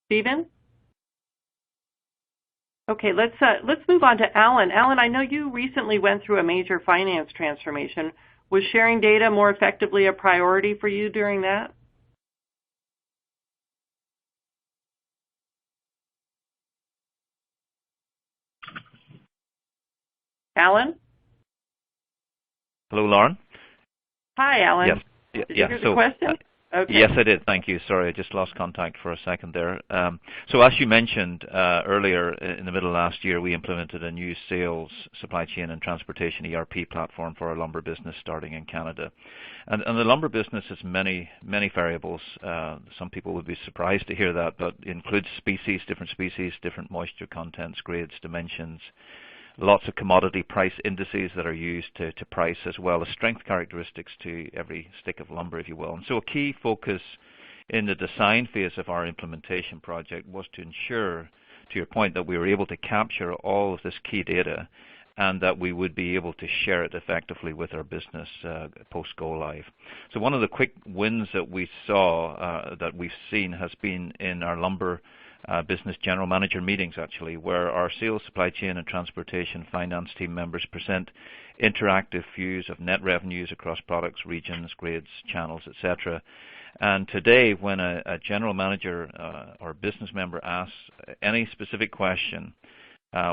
Stephen? Okay, let's move on to Alan. Alan, I know you recently went through a major finance transformation. Was sharing data more effectively a priority for you during that? Alan? Hello, Lauren. Hi, Alan. Yes. Did you hear the question? Okay. Yes, I did. Thank you. Sorry, I just lost contact for a second there. So as you mentioned earlier, in the middle of last year, we implemented a new sales, supply chain, and transportation ERP platform for our lumber business starting in Canada. And the lumber business has many variables. Some people would be surprised to hear that, but it includes different moisture contents, grades, dimensions, lots of commodity price indices that are used to price, as well as strength characteristics to every stick of lumber, if you will. And so a key focus in the design phase of our implementation project was to ensure, to your point, that we were able to capture all of this key data and that we would be able to share it effectively with our business post-go live. So one of the quick wins that we saw, that we've seen, has been in our lumber business general manager meetings, actually, where our sales, supply chain, and transportation finance team members present interactive views of net revenues across products, regions, grades, channels, etc. And today, when a general manager or business member asks any specific question,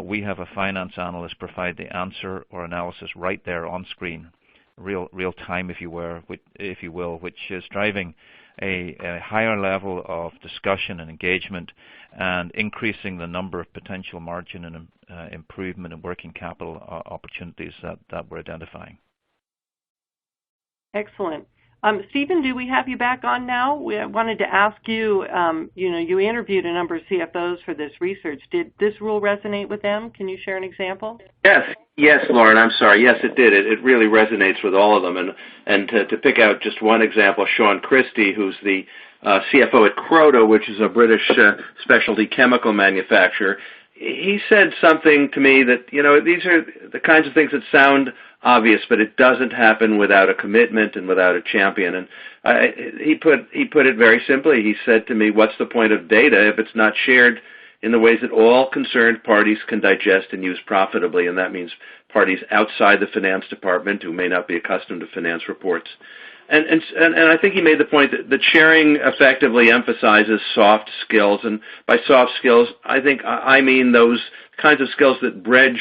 we have a finance analyst provide the answer or analysis right there on screen, real time, if you will, which is driving a higher level of discussion and engagement and increasing the number of potential margin and improvement and working capital opportunities that we're identifying. Excellent. Stephen, do we have you back on now? We wanted to ask you, you interviewed a number of CFOs for this research. Did this rule resonate with them? Can you share an example? Yes, Lauren, I'm sorry. Yes, it did. It really resonates with all of them. And to pick out just one example, Sean Christie, who's the CFO at Croda, which is a British specialty chemical manufacturer, he said something to me that, these are the kinds of things that sound obvious, but it doesn't happen without a commitment and without a champion. And he put it very simply. He said to me, what's the point of data if it's not shared in the ways that all concerned parties can digest and use profitably? And that means parties outside the finance department who may not be accustomed to finance reports. And I think he made the point that sharing effectively emphasizes soft skills. And by soft skills, I mean those kinds of skills that bridge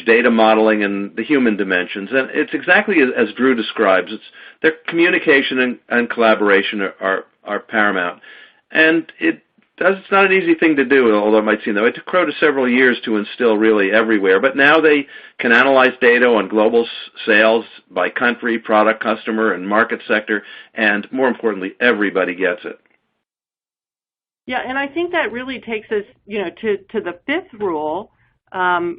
data modeling and the human dimensions. And it's exactly as Drew describes. Their communication and collaboration are paramount. And it's not an easy thing to do, although it might seem that way. It took Croda several years to instill really everywhere. But now they can analyze data on global sales by country, product, customer, and market sector. And more importantly, everybody gets it. Yeah, and I think that really takes us, to the fifth rule,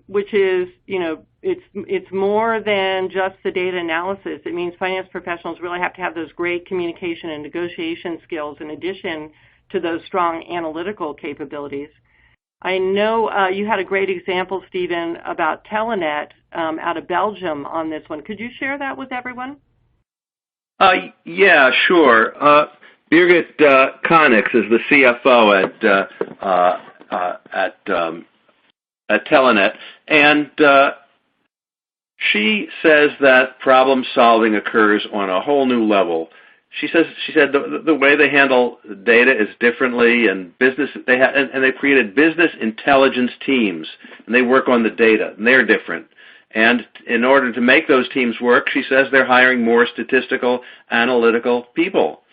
which is, it's more than just the data analysis. It means finance professionals really have to have those great communication and negotiation skills in addition to those strong analytical capabilities. I know you had a great example, Stephen, about Telenet out of Belgium on this one. Could you share that with everyone? Yeah, sure. Birgit Konix is the CFO at Telenet, and she says that problem solving occurs on a whole new level. She said the way they handle data is differently, and they've created business intelligence teams, and they work on the data, and they're different. And in order to make those teams work, she says they're hiring more statistical, analytical people.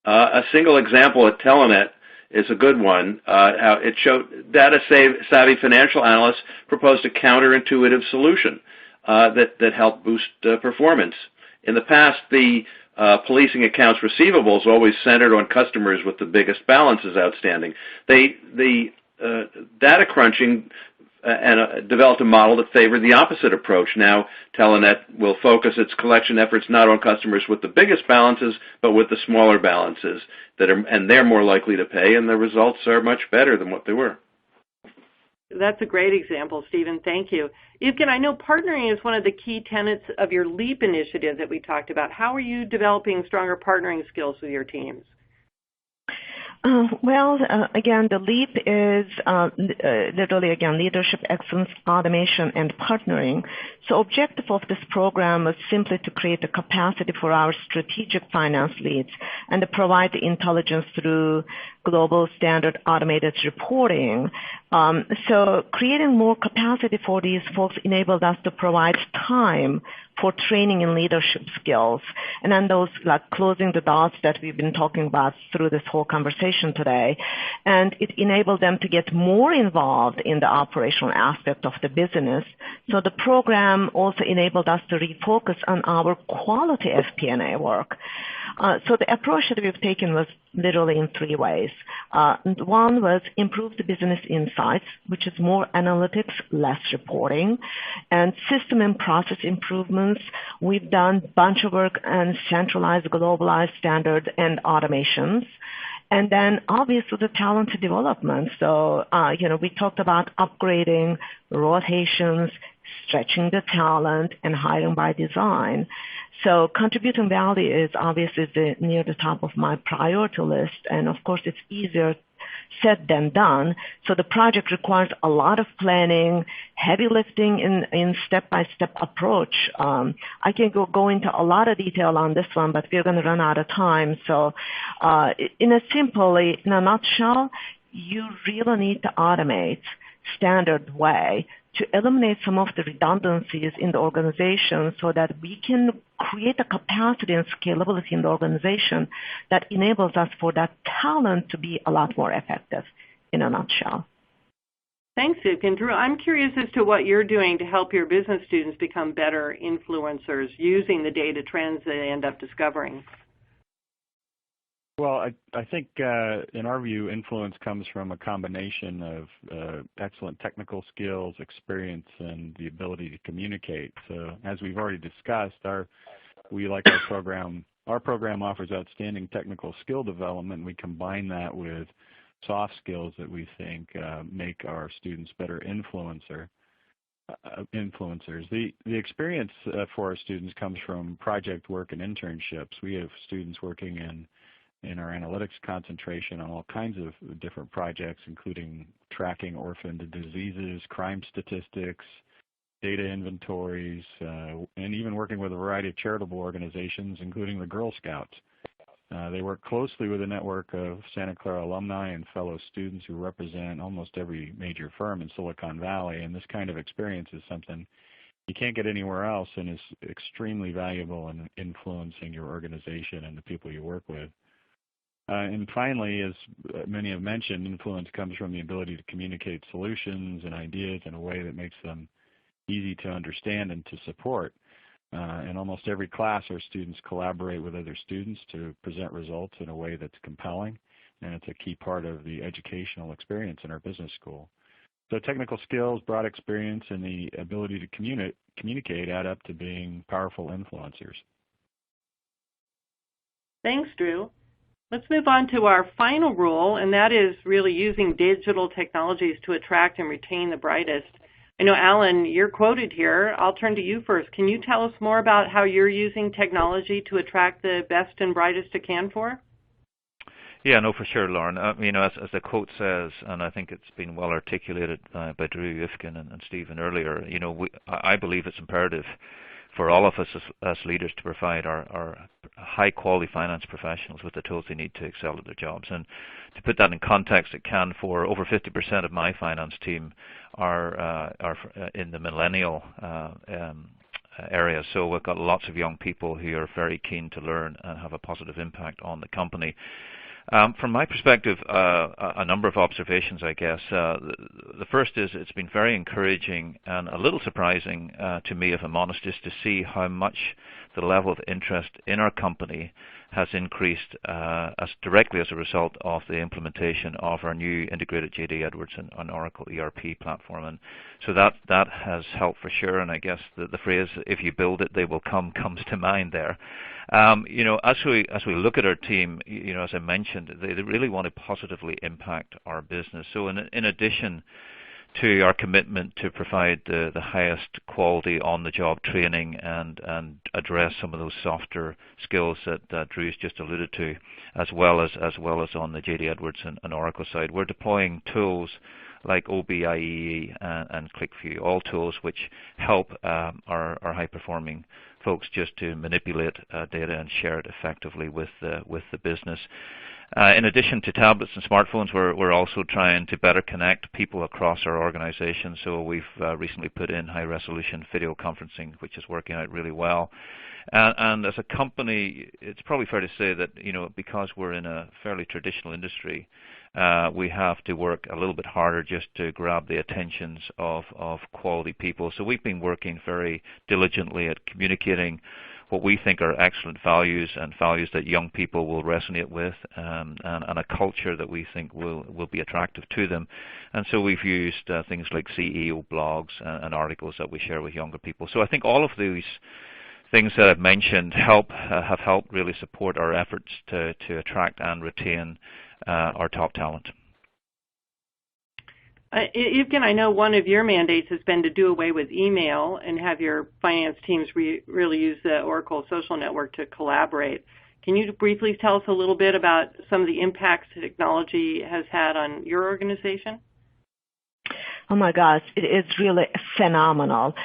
A single example at Telenet is a good one. How it showed data-savvy financial analysts proposed a counterintuitive solution that helped boost performance. In the past, the policing accounts receivables always centered on customers with the biggest balances outstanding. The data crunching developed a model that favored the opposite approach. Now, Telenet will focus its collection efforts not on customers with the biggest balances, but with the smaller balances and they're more likely to pay, and the results are much better than what they were. That's a great example, Stephen. Thank you. Evgen, I know partnering is one of the key tenets of your LEAP initiative that we talked about. How are you developing stronger partnering skills with your teams? Again, the LEAP is literally, again, leadership, excellence, automation, and partnering. So objective of this program was simply to create a capacity for our strategic finance leads and to provide the intelligence through global standard automated reporting. So creating more capacity for these folks enabled us to provide time for training in leadership skills. And then those, like closing the dots that we've been talking about through this whole conversation today. And it enabled them to get more involved in the operational aspect of the business. So the program also enabled us to refocus on our quality FP&A work. So the approach that we've taken was literally in three ways. One was improve the business insights, which is more analytics, less reporting, and system and process improvements. We've done a bunch of work on centralized, globalized standards and automations. And then obviously the talent development. So, we talked about upgrading, rotations, stretching the talent, and hiring by design. So contributing value is obviously near the top of my priority list, and of course it's easier said than done. So the project requires a lot of planning, heavy lifting in step-by-step approach. I can go into a lot of detail on this one, but we're going to run out of time. So in a nutshell, you really need to automate standard way to eliminate some of the redundancies in the organization so that we can create a capacity and scalability in the organization that enables us for that talent to be a lot more effective, in a nutshell. Thanks, Evgen. Drew, I'm curious as to what you're doing to help your business students become better influencers using the data trends they end up discovering. Well, I think in our view, influence comes from a combination of excellent technical skills, experience, and the ability to communicate. So as we've already discussed, our program. Our program offers outstanding technical skill development. We combine that with soft skills that we think make our students better influencers. The experience for our students comes from project work and internships. We have students working in our analytics concentration on all kinds of different projects, including tracking orphan diseases, crime statistics, data inventories, and even working with a variety of charitable organizations, including the Girl Scouts. They work closely with a network of Santa Clara alumni and fellow students who represent almost every major firm in Silicon Valley, and this kind of experience is something you can't get anywhere else and is extremely valuable in influencing your organization and the people you work with. And finally, as many have mentioned, influence comes from the ability to communicate solutions and ideas in a way that makes them easy to understand and to support. In almost every class, our students collaborate with other students to present results in a way that's compelling, and it's a key part of the educational experience in our business school. So technical skills, broad experience, and the ability to communicate add up to being powerful influencers. Thanks, Drew. Let's move on to our final rule, and that is really using digital technologies to attract and retain the brightest. I know, Alan, you're quoted here. I'll turn to you first. Can you tell us more about how you're using technology to attract the best and brightest to Canfor? Yeah, no, for sure, Lauren. As the quote says, and I think it's been well articulated by Drew, Evgen, and Stephen earlier, I believe it's imperative for all of us as leaders to provide our high-quality finance professionals with the tools they need to excel at their jobs. And to put that in context, at Canfor, over 50% of my finance team are in the millennial area. So we've got lots of young people who are very keen to learn and have a positive impact on the company. From my perspective, a number of observations, I guess. The first is it's been very encouraging and a little surprising to me, if I'm honest, just to see how much the level of interest in our company has increased as directly as a result of the implementation of our new integrated J.D. Edwards and Oracle ERP platform. And so that has helped for sure. And I guess the phrase, if you build it, they will come, comes to mind there. As we look at our team, as I mentioned, they really want to positively impact our business. So in addition to our commitment to provide the highest quality on-the-job training and address some of those softer skills that Drew's just alluded to, as well as on the J.D. Edwards and Oracle side, we're deploying tools like OBIEE and ClickView, all tools which help our high-performing folks just to manipulate data and share it effectively with the business. In addition to tablets and smartphones, we're also trying to better connect people across our organization. So we've recently put in high-resolution video conferencing, which is working out really well. And as a company, it's probably fair to say that, because we're in a fairly traditional industry, we have to work a little bit harder just to grab the attentions of quality people. So we've been working very diligently at communicating what we think are excellent values and values that young people will resonate with, and a culture that we think will be attractive to them. And so we've used things like CEO blogs and articles that we share with younger people. So I think all of these things that I've mentioned have helped really support our efforts to attract and retain our top talent. Evgen, I know one of your mandates has been to do away with email and have your finance teams really use the Oracle social network to collaborate. Can you briefly tell us a little bit about some of the impacts technology has had on your organization? Oh my gosh, it is really phenomenal.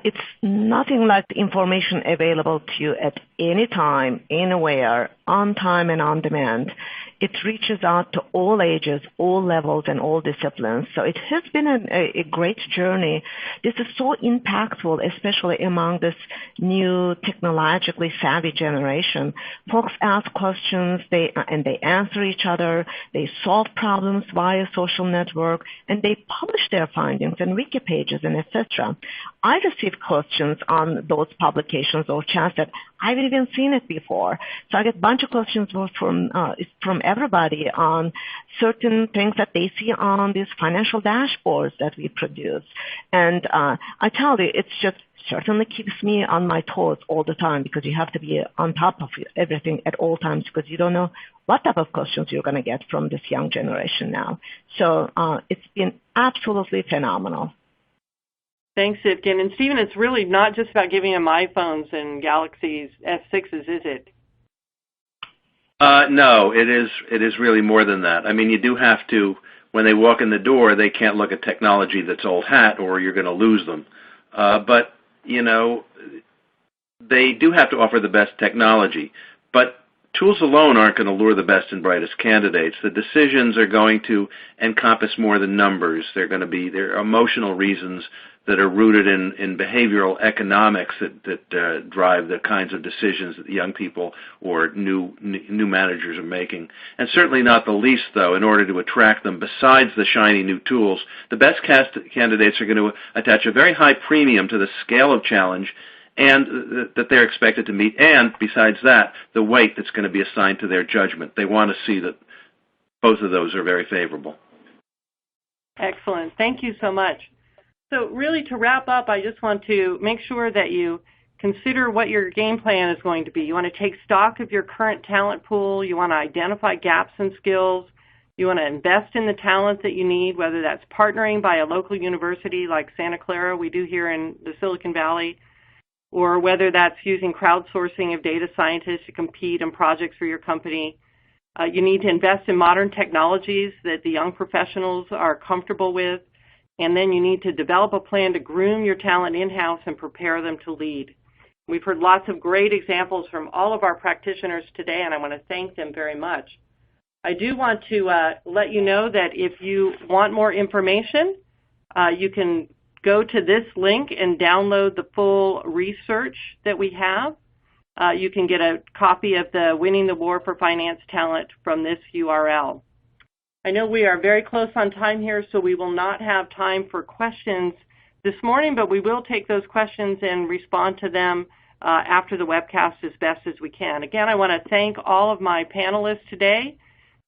It's nothing like the information available to you at any time, anywhere, on time and on demand. It reaches out to all ages, all levels, and all disciplines. So it has been a great journey. This is so impactful, especially among this new technologically savvy generation. Folks ask questions, and they answer each other. They solve problems via social network, and they publish their findings in wiki pages and etc. I received questions on those publications or chats that I haven't even seen it before. So I get a bunch of questions from everybody on certain things that they see on these financial dashboards that we produce. And I tell you, it's just certainly keeps me on my toes all the time, because you have to be on top of everything at all times, because you don't know what type of questions you're going to get from this young generation now. So it's been absolutely phenomenal. Thanks, Evgen. And Stephen, it's really not just about giving them iPhones and Galaxies S6s, is it? No, it is really more than that. I mean, you do have to, when they walk in the door, they can't look at technology that's old hat, or you're going to lose them. But, they do have to offer the best technology. But tools alone aren't going to lure the best and brightest candidates. The decisions are going to encompass more than numbers. There are emotional reasons that are rooted in behavioral economics that drive the kinds of decisions that young people or new managers are making. And certainly not the least, though, in order to attract them, besides the shiny new tools, the best candidates are going to attach a very high premium to the scale of challenge and that they're expected to meet, and besides that, the weight that's going to be assigned to their judgment. They want to see that both of those are very favorable. Excellent. Thank you so much. So really, to wrap up, I just want to make sure that you consider what your game plan is going to be. You want to take stock of your current talent pool. You want to identify gaps in skills. You want to invest in the talent that you need, whether that's partnering by a local university like Santa Clara, we do here in the Silicon Valley, or whether that's using crowdsourcing of data scientists to compete on projects for your company. You need to invest in modern technologies that the young professionals are comfortable with. And then you need to develop a plan to groom your talent in-house and prepare them to lead. We've heard lots of great examples from all of our practitioners today, and I want to thank them very much. I do want to let you know that if you want more information, you can go to this link and download the full research that we have. You can get a copy of the Winning the War for Finance Talent from this URL. I know we are very close on time here, so we will not have time for questions this morning, but we will take those questions and respond to them after the webcast as best as we can. Again, I want to thank all of my panelists today.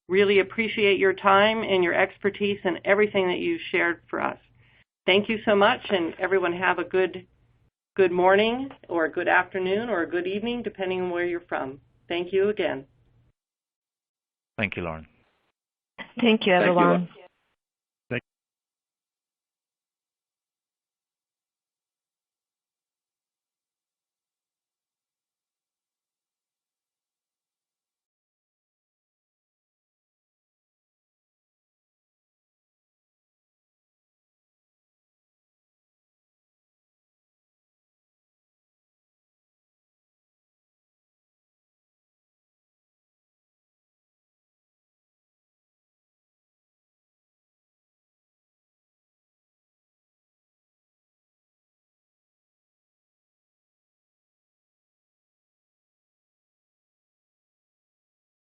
Really appreciate your time and your expertise and everything that you shared for us. Thank you so much, and everyone have a good morning or a good afternoon or a good evening, depending on where you're from. Thank you again. Thank you, Lauren. Thank you, everyone. Thank you.